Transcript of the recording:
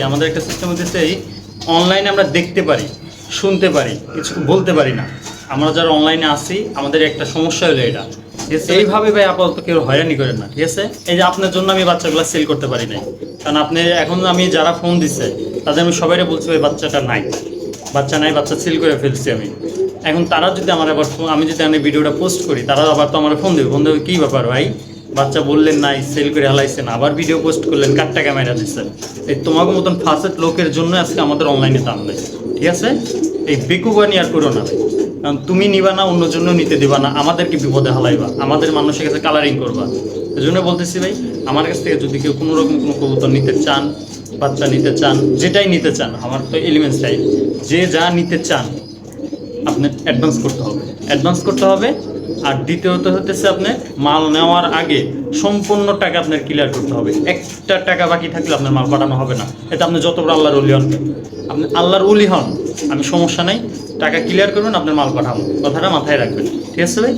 আমাদের একটা সিস্টেম হচ্ছে এই অনলাইনে আমরা দেখতে পারি, শুনতে পারি, কিছু বলতে পারি না। আমরা যারা অনলাইনে আসি আমাদের একটা সমস্যা হলো এটা, ঠিক আছে? এইভাবে ভাই আপাতত কেউ হয়রানি করেন না, ঠিক আছে? এই যে আপনার জন্য আমি বাচ্চাগুলো সেল করতে পারি নাই, কারণ আপনি এখন আমি যারা ফোন দিচ্ছে তাদের আমি সবাইকে বলছি ভাই বাচ্চাটা নাই, বাচ্চা নাই, বাচ্চা সেল করে ফেলছি আমি। এখন তারা যদি আমার আবার আমি যদি আমি ভিডিওটা পোস্ট করি, তারা আবার তো আমার ফোন দেবে কী ব্যাপার ভাই, বাচ্চা বললেন নাই, সেল করে হালাইছেন, আবার ভিডিও পোস্ট করলেন, কার টাকা মেরা দিচ্ছেন। এই তোমাকে মতন ফার্স্ট লোকের জন্য আজকে আমাদের অনলাইনে দাম নেই, ঠিক আছে? এই বেকুবানি আর করো না ভাই, কারণ তুমি নিবা না, অন্য জন্য নিতে দিবা না, আমাদেরকে বিপদে হালাইবা, আমাদের মানুষের কাছে কালারিং করবা। এই জন্য বলতেছি ভাই, আমার কাছ থেকে যদি কেউ কোনো রকম কোনো কবুতর নিতে চান, বাচ্চা নিতে চান, যেটাই নিতে চান, আমার তো এলিমেন্টস টাই, যে যা নিতে চান আপনার অ্যাডভান্স করতে হবে, অ্যাডভান্স করতে হবে। আর দ্বিতীয়ত হতেছে আপনার মাল নেওয়ার আগে সম্পূর্ণ টাকা আপনার ক্লিয়ার করতে হবে। একটা টাকা বাকি থাকলে আপনার মাল পাঠানো হবে না। এটা আপনি যত বড় আল্লাহর ওলি হন, আপনি আল্লাহর ওলি হন, আমি সমস্যা নাই, টাকা ক্লিয়ার করবেন, আপনার মাল পাঠাবো, কথাটা মাথায় রাখবেন, ঠিক আছে ভাই?